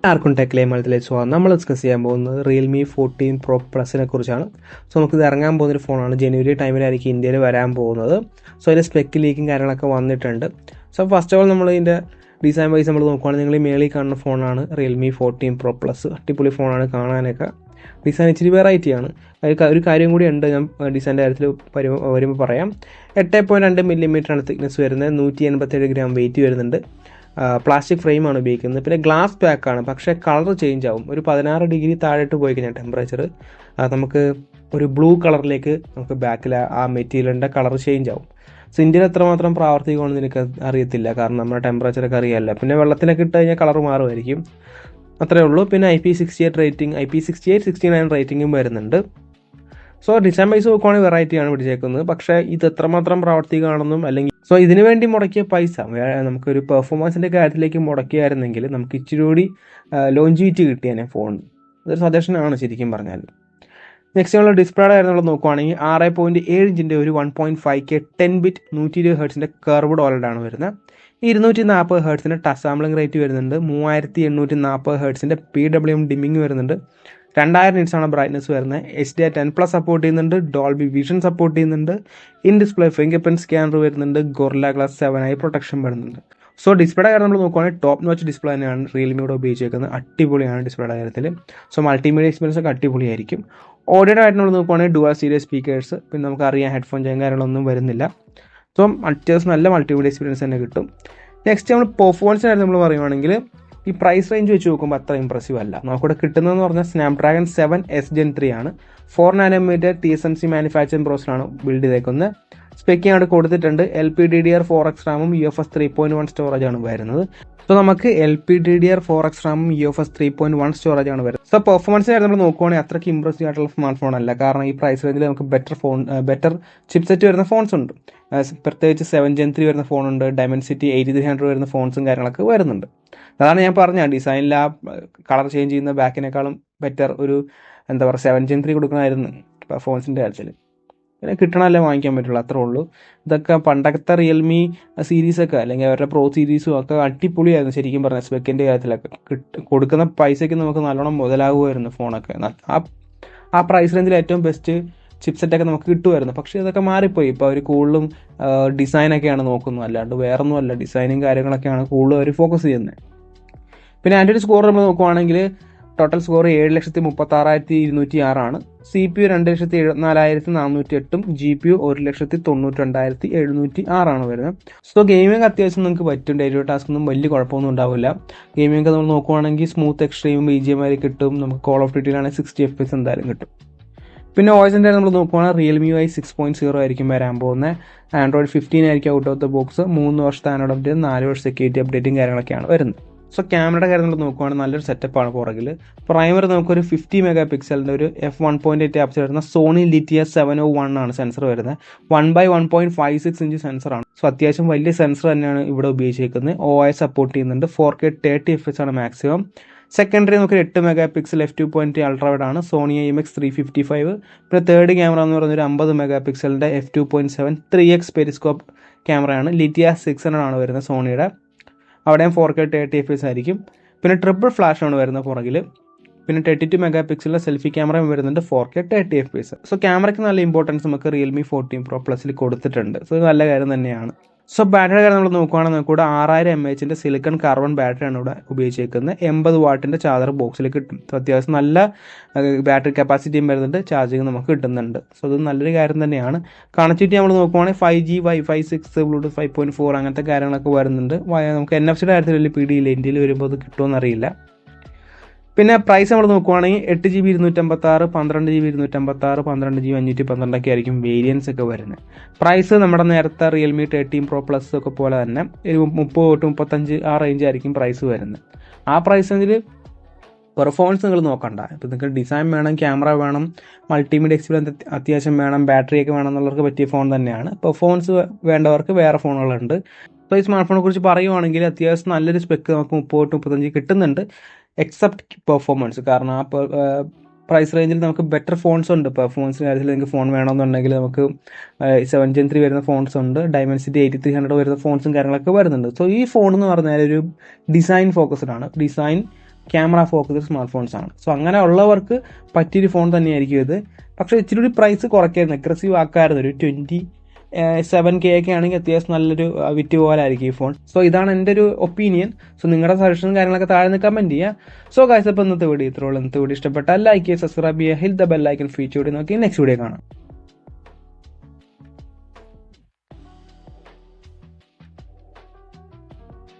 ആർക്കും ടെക് മലയാളത്തിലേക്ക് സ്വാഗതം. നമ്മൾ ഡിസ്കസ് ചെയ്യാൻ പോകുന്നത് റിയൽമി 14 Pro Plusനെ കുറിച്ചാണ്. സോ നമുക്കിത് ഇറങ്ങാൻ പോകുന്നൊരു ഫോണാണ്. ജനുവരി ടൈമിലായിരിക്കും ഇന്ത്യയിൽ വരാൻ പോകുന്നത്. സോ അതിൻ്റെ സ്പെക്ക് ലീക്കും കാര്യങ്ങളൊക്കെ വന്നിട്ടുണ്ട്. സോ ഫസ്റ്റ് ഓഫ് ഓൾ നമ്മൾ ഇതിൻ്റെ ഡിസൈൻ വൈസ് നമ്മൾ നോക്കുകയാണെങ്കിൽ നിങ്ങൾ ഈ മേളിൽ കാണുന്ന ഫോണാണ് റിയൽമി 14 Pro Plus. അടിപൊളി ഫോണാണ്, കാണാനൊക്കെ ഡിസൈൻ ഇച്ചിരി വെറൈറ്റിയാണ്. ഒരു കാര്യം കൂടി ഉണ്ട്, ഞാൻ ഡിസൈൻ്റെ കാര്യത്തിൽ വരുമ്പോൾ പറയാം. 8.2 mm തിക്നെസ് വരുന്നത്, 187 ഗ്രാം വെയിറ്റ് വരുന്നുണ്ട്. പ്ലാസ്റ്റിക് ഫ്രെയിമാണ് ഉപയോഗിക്കുന്നത്. പിന്നെ ഗ്ലാസ് പാക്കാണ്, പക്ഷേ കളർ ചേഞ്ച് ആവും. ഒരു 16 ഡിഗ്രി താഴോട്ട് പോയി കഴിഞ്ഞാൽ ടെമ്പറേച്ചർ നമുക്ക് ഒരു ബ്ലൂ കളറിലേക്ക് നമുക്ക് ബാക്കിൽ ആ മെറ്റീരിയലിൻ്റെ കളർ ചേഞ്ച് ആവും. സോ ഇന്ത്യയിൽ എത്രമാത്രം പ്രാവർത്തികമാണെന്ന് എനിക്ക് അറിയത്തില്ല, കാരണം നമ്മുടെ ടെമ്പറേച്ചറൊക്കെ അറിയാമല്ല. പിന്നെ വെള്ളത്തിലൊക്കെ ഇട്ട് കഴിഞ്ഞാൽ കളർ മാറുമായിരിക്കും, അത്രേ ഉള്ളൂ. പിന്നെ IP68 റേറ്റിംഗ്, IP68 69 റേറ്റിംഗും വരുന്നുണ്ട്. സോ ഡിസൈൻ വൈസ് നോക്കുവാണെങ്കിൽ വെറൈറ്റിയാണ് പിടിച്ചേക്കുന്നത്. പക്ഷേ ഇത് എത്രമാത്രം പ്രാവർത്തികമാണെന്നും അല്ലെങ്കിൽ സോ ഇതിനു വേണ്ടി മുടക്കിയ പൈസ നമുക്കൊരു പെർഫോമൻസിൻ്റെ കാര്യത്തിലേക്ക് മുടക്കിയായിരുന്നെങ്കിൽ നമുക്ക് ഇച്ചിരി കൂടി ലോഞ്ചിവിറ്റി കിട്ടിയേനെ ഫോൺ. അതൊരു സജഷനാണ് ശരിക്കും പറഞ്ഞാൽ. നെക്സ്റ്റ് നമ്മൾ ഡിസ്പ്ലേയുടെ കാര്യം നമ്മൾ നോക്കുവാണെങ്കിൽ 6.7 ഇഞ്ചിൻ്റെ ഒരു 1.5K 10-bit 120 ഹെർട്സിൻ്റെ കർവ്ഡ് OLED വരുന്നത്. 240 ഹെർട്സിൻ്റെ ടച്ച് സാമ്പിളിംഗ് റേറ്റ് വരുന്നുണ്ട്. 3840 ഹെർട്സിൻ്റെ PWM ഡിമ്മിങ് വരുന്നുണ്ട്. 2000 നിറ്റ്സാണ് ബ്രൈറ്റ്നസ് വരുന്നത്. HDR10+ സപ്പോർട്ട് ചെയ്യുന്നുണ്ട്. ഡോൾബി വിഷൻ സപ്പോർട്ട് ചെയ്യുന്നുണ്ട്. In display finger print scanner വരുന്നുണ്ട്. ഗൊറില്ല ഗ്ലാസ് 7 ഐ പ്രൊട്ടക്ഷൻ വരുന്നുണ്ട്. സോ ഡിസ്പ്ലേയുടെ കാര്യം നമ്മൾ നോക്കുവാണെങ്കിൽ ടോപ്പ് നോച്ച് ഡിസ്പ്ലേ തന്നെയാണ് റിയൽമിയുടെ ഉപയോഗിച്ചേക്കുന്നത്. അടിപൊളിയാണ് ഡിസ്പ്ലേയുടെ കാര്യത്തിൽ. സോ മൾട്ടിമീഡിയ എക്സ്പീരിയൻസ് ഒക്കെ അടിപൊളിയായിരിക്കും. ഓഡിയോയുടെ കാര്യം നമ്മൾ നോക്കുവാണെങ്കിൽ ഡുവൽ സ്റ്റീരിയോ സ്പീക്കേഴ്സ്, പിന്നെ നമുക്ക് അറിയാം ഹെഡ്ഫോൺ ചെയ്യാൻ കാര്യങ്ങളൊന്നും വരുന്നില്ല. സോ അത്യാവശ്യം നല്ല മൾട്ടിമീഡിയ എക്സ്പീരിയൻസ് തന്നെ കിട്ടും. നെക്സ്റ്റ് നമ്മൾ പെർഫോമൻസിൻ്റെ കാര്യം നമ്മൾ പറയുവാണെങ്കിൽ ഈ പ്രൈസ് റേഞ്ച് വെച്ച് നോക്കുമ്പോൾ അത്ര ഇമ്പ്രസീവ് അല്ല. നമുക്കിവിടെ കിട്ടുന്നതെന്ന് പറഞ്ഞാൽ സ്നാപ്ഡ്രാഗൺ 7S Gen 3 ആണ്. 4 nm TSMC മാനുഫാക്ചറിംഗ് പ്രോസസ്സറാണ് ബിൽഡ് ചെയ്തേക്കുന്നത്. സ്പെക്കിംഗ് അവിടെ കൊടുത്തിട്ടുണ്ട്. LPDDR4X റാമും UFS 3.1 സ്റ്റോറേജാണ് വരുന്നത്. സോ നമുക്ക് LPDDR4X റാമും UFS 3.1 സ്റ്റോറേജാണ് വരുന്നത്. സോ പെർഫോമൻസ് കാര്യം നമ്മൾ നോക്കുവാണെങ്കിൽ അത്രയ്ക്ക് ഇമ്പ്രസീവ് ആയിട്ടുള്ള സ്മാർട്ട് ഫോൺ അല്ല, കാരണം ഈ പ്രൈസ് റേഞ്ചിൽ നമുക്ക് ബെറ്റർ ചിപ്സെറ്റ് വരുന്ന ഫോൺസ് ഉണ്ട്. പ്രത്യേകിച്ച് 7 Gen 3 വരുന്ന ഫോണുണ്ട്. Dimensity 8300 വരുന്ന ഫോൺസും കാര്യങ്ങളൊക്കെ വരുന്നുണ്ട്. അതാണ് ഞാൻ പറഞ്ഞ ഡിസൈനിൽ ആ കളർ ചേഞ്ച് ചെയ്യുന്ന ബാക്കിനേക്കാളും ബെറ്റർ ഒരു 7 Gen 3 കൊടുക്കണമായിരുന്നു പെർഫോമൻസിൻ്റെ കാര്യത്തിൽ. പിന്നെ കിട്ടണമല്ലേ വാങ്ങിക്കാൻ പറ്റുള്ളൂ, അത്രേ ഉള്ളൂ. ഇതൊക്കെ പണ്ടത്തെ റിയൽമി സീരീസൊക്കെ അല്ലെങ്കിൽ അവരുടെ പ്രോ സീരീസും ഒക്കെ അടിപൊളിയായിരുന്നു ശരിക്കും പറഞ്ഞാൽ. സ്പെക്കിൻ്റെ കാര്യത്തിലൊക്കെ കൊടുക്കുന്ന പൈസയ്ക്ക് നമുക്ക് നല്ലോണം മുതലാകുമായിരുന്നു ഫോണൊക്കെ. ആ പ്രൈസ് റേഞ്ചിൽ ഏറ്റവും ബെസ്റ്റ് ചിപ്സെറ്റൊക്കെ നമുക്ക് കിട്ടുമായിരുന്നു. പക്ഷേ ഇതൊക്കെ മാറിപ്പോയി. ഇപ്പോൾ അവർ കൂടുതലും ഡിസൈനൊക്കെയാണ് നോക്കുന്നത്, അല്ലാണ്ട് വേറൊന്നുമല്ല. ഡിസൈനും കാര്യങ്ങളൊക്കെയാണ് കൂടുതലും അവർ ഫോക്കസ് ചെയ്യുന്നത്. പിന്നെ ആൻഡ്രോയിഡ് സ്കോർ നമ്മൾ നോക്കുവാണെങ്കിൽ ടോട്ടൽ സ്കോർ 7,36,206 CPU 2,74,408 GPU 1,92,706 വരുന്നത്. സോ ഗെയിമിംഗ് അത്യാവശ്യം നിങ്ങൾക്ക് പറ്റും. ഡെയിലി ടാസ്ക് ഒന്നും വലിയ കുഴപ്പമൊന്നും ഉണ്ടാവില്ല. ഗെയിമിംഗ് നമ്മൾ നോക്കുവാണെങ്കിൽ സ്മൂത്ത് എക്സ്ട്രീം BGM വരെ കിട്ടും. നമുക്ക് കോൾ ഓഫ് ഡ്യൂട്ടിയിലാണെങ്കിൽ 60 FPS എന്തായാലും കിട്ടും. പിന്നെ OSൻ്റെ നമ്മൾ നോക്കുവാണെങ്കിൽ റിയൽമി UI 6.0 ആയിരിക്കും വരാൻ പോകുന്നത്. ആൻഡ്രോയിഡ് 15 ആയിരിക്കും ഔട്ട് ഓഫ് ദ ബോക്സ്. 3 വർഷത്തെ ആൻഡ്രോയിഡ് അപ്ഡേറ്റ്, 4 വർഷം സെക്യൂരിറ്റി അപ്ഡേറ്റും കാര്യങ്ങളൊക്കെയാണ് വരുന്നത്. സോ ക്യാമറയുടെ കാര്യം നമ്മൾ നോക്കുവാണെങ്കിൽ നല്ലൊരു സെറ്റപ്പാണ് പുറകിൽ. പ്രൈമറി നമുക്കൊരു 50 MP ഒരു f1.8 ആപ്സ് വരുന്ന സോണി ലിറ്റിയ 701 ആണ് സെൻസർ വരുന്നത്. 1x1.56 inch സെൻസറാണ്. സോ അത്യാവശ്യം വലിയ സെൻസർ തന്നെയാണ് ഇവിടെ ഉപയോഗിച്ചിരിക്കുന്നത്. OIS സപ്പോർട്ട് ചെയ്യുന്നുണ്ട്. 4K 30 FPS ആണ് മാക്സിമം. സെക്കൻഡറി നമുക്ക് 8 MP f2.3 അൾട്രാവൈഡ് ആണ്. Sony IMX 355. പിന്നെ തേർഡ് ക്യാമറ എന്ന് പറയുന്നത് ഒരു 50 MP f2.7 3x പെരിസ്കോപ്പ് ക്യാമറയാണ്. ലിറ്റിയ 600 ആണ് വരുന്നത് സോണിയുടെ. അവിടെയും 4K 30 FPS ആയിരിക്കും. പിന്നെ ട്രിപ്പിൾ ഫ്ലാഷ് ആണ് വരുന്നത് പുറകിൽ. പിന്നെ 32 MP സെൽഫി ക്യാമറയും വരുന്നുണ്ട്. 4K 30 FPS. സോ ക്യാമറയ്ക്ക് നല്ല ഇമ്പോർട്ടൻസ് നമുക്ക് റിയൽമി 14 Pro Plusൽ കൊടുത്തിട്ടുണ്ട്. സോ ഇത് നല്ല കാര്യം തന്നെയാണ്. സോ ബാറ്ററിയുടെ കാര്യം നമ്മൾ നോക്കുകയാണെങ്കിൽ നമുക്ക് ഇവിടെ 6000 mAh സിലിക്കൺ കാർബൺ ബാറ്ററിയാണ് ഇവിടെ ഉപയോഗിച്ചേക്കുന്നത്. 80 വാട്ടിൻ്റെ ചാർജർ ബോക്സിൽ കിട്ടും. സോ അത്യാവശ്യം നല്ല ബാറ്ററി കപ്പാസിറ്റിയും വരുന്നുണ്ട്. ചാർജിങ് നമുക്ക് കിട്ടുന്നുണ്ട്. സോ അത് നല്ലൊരു കാര്യം തന്നെയാണ്. കണക്ടിവിറ്റി നമ്മൾ നോക്കുവാണെങ്കിൽ 5G, Wi-Fi 6, Bluetooth 5.4 അങ്ങനത്തെ കാര്യങ്ങളൊക്കെ വരുന്നുണ്ട്. നമുക്ക് NFC കാര്യത്തിൽ വലിയ പിടിയില്ല. ഇന്ത്യയിൽ വരുമ്പോൾ അത് കിട്ടുമെന്നറിയില്ല. പിന്നെ പ്രൈസ് നമ്മൾ നോക്കുവാണെങ്കിൽ 8GB 256, 12GB 256, 12GB 512 ഒക്കെ ആയിരിക്കും വേരിയൻസ് ഒക്കെ വരുന്നത്. പ്രൈസ് നമ്മുടെ നേരത്തെ റിയൽമി 13 Pro Plus ഒക്കെ പോലെ തന്നെ ഒരു 30-35 ആ റേഞ്ച് ആയിരിക്കും പ്രൈസ് വരുന്നത്. ആ പ്രൈസ് റേഞ്ചിൽ പെർഫോമൻസ് നിങ്ങൾ നോക്കണ്ട. ഇപ്പോൾ നിങ്ങൾക്ക് ഡിസൈൻ വേണം, ക്യാമറ വേണം, മൾട്ടിമീഡിയ എക്സ്പീരിയൻസ് അത്യാവശ്യം വേണം, ബാറ്ററിയൊക്കെ വേണം എന്നുള്ളവർക്ക് പറ്റിയ ഫോൺ തന്നെയാണ്. പെർഫോമൻസ് വേണ്ടവർക്ക് വേറെ ഫോണുകളുണ്ട്. അപ്പോൾ ഈ സ്മാർട്ട് ഫോണിനെ കുറിച്ച് പറയുവാണെങ്കിൽ അത്യാവശ്യം നല്ലൊരു സ്പെക്ക് നമുക്ക് 30-35 കിട്ടുന്നുണ്ട്. എക്സെപ്റ്റ് പെർഫോമൻസ്, കാരണം ആ പ്രൈസ് റേഞ്ചിൽ നമുക്ക് ബെറ്റർ ഫോൺസ് ഉണ്ട്. പെർഫോമൻസിൻ്റെ കാര്യത്തിൽ നിങ്ങൾക്ക് ഫോൺ വേണമെന്നുണ്ടെങ്കിൽ നമുക്ക് 7 Gen 3 വരുന്ന ഫോൺസ് ഉണ്ട്. Dimensity 8300 വരുന്ന ഫോൺസും കാര്യങ്ങളൊക്കെ വരുന്നുണ്ട്. സോ ഈ ഫോൺ എന്ന് പറഞ്ഞാൽ ഒരു ഡിസൈൻ ഫോക്കസ്ഡ് ആണ്. Design camera focus smart phones ആണ്. സോ അങ്ങനെ ഉള്ളവർക്ക് പറ്റിയൊരു ഫോൺ തന്നെയായിരിക്കും ഇത്. പക്ഷേ ഇച്ചിരി കൂടി പ്രൈസ് കുറയ്ക്കായിരുന്നു, അഗ്രസീവ് ആക്കായിരുന്നു. ഒരു 27K ഒക്കെ ആണെങ്കിൽ അത്യാവശ്യം നല്ലൊരു വിറ്റ് പോലായിരിക്കും ഈ ഫോൺ. സോ ഇതാണ് എൻ്റെ ഒരു ഒപ്പീനിയൻ. സോ നിങ്ങളുടെ സജഷനും കാര്യങ്ങളൊക്കെ താഴെ നിന്ന് കമൻറ്റ് ചെയ്യുക. സോ ഗൈസ്, അപ്പോൾ ഇന്നത്തെ വീഡിയോ ഇത്രയുള്ളൂ. ഇന്നത്തെ വീഡിയോ ഇഷ്ടപ്പെട്ടാൽ ലൈക്ക് ചെയ്യുക, സബ്സ്ക്രൈബ് ചെയ്യുക, hit the bell icon feature നോക്കി നെക്സ്റ്റ് വീഡിയോ കാണാം.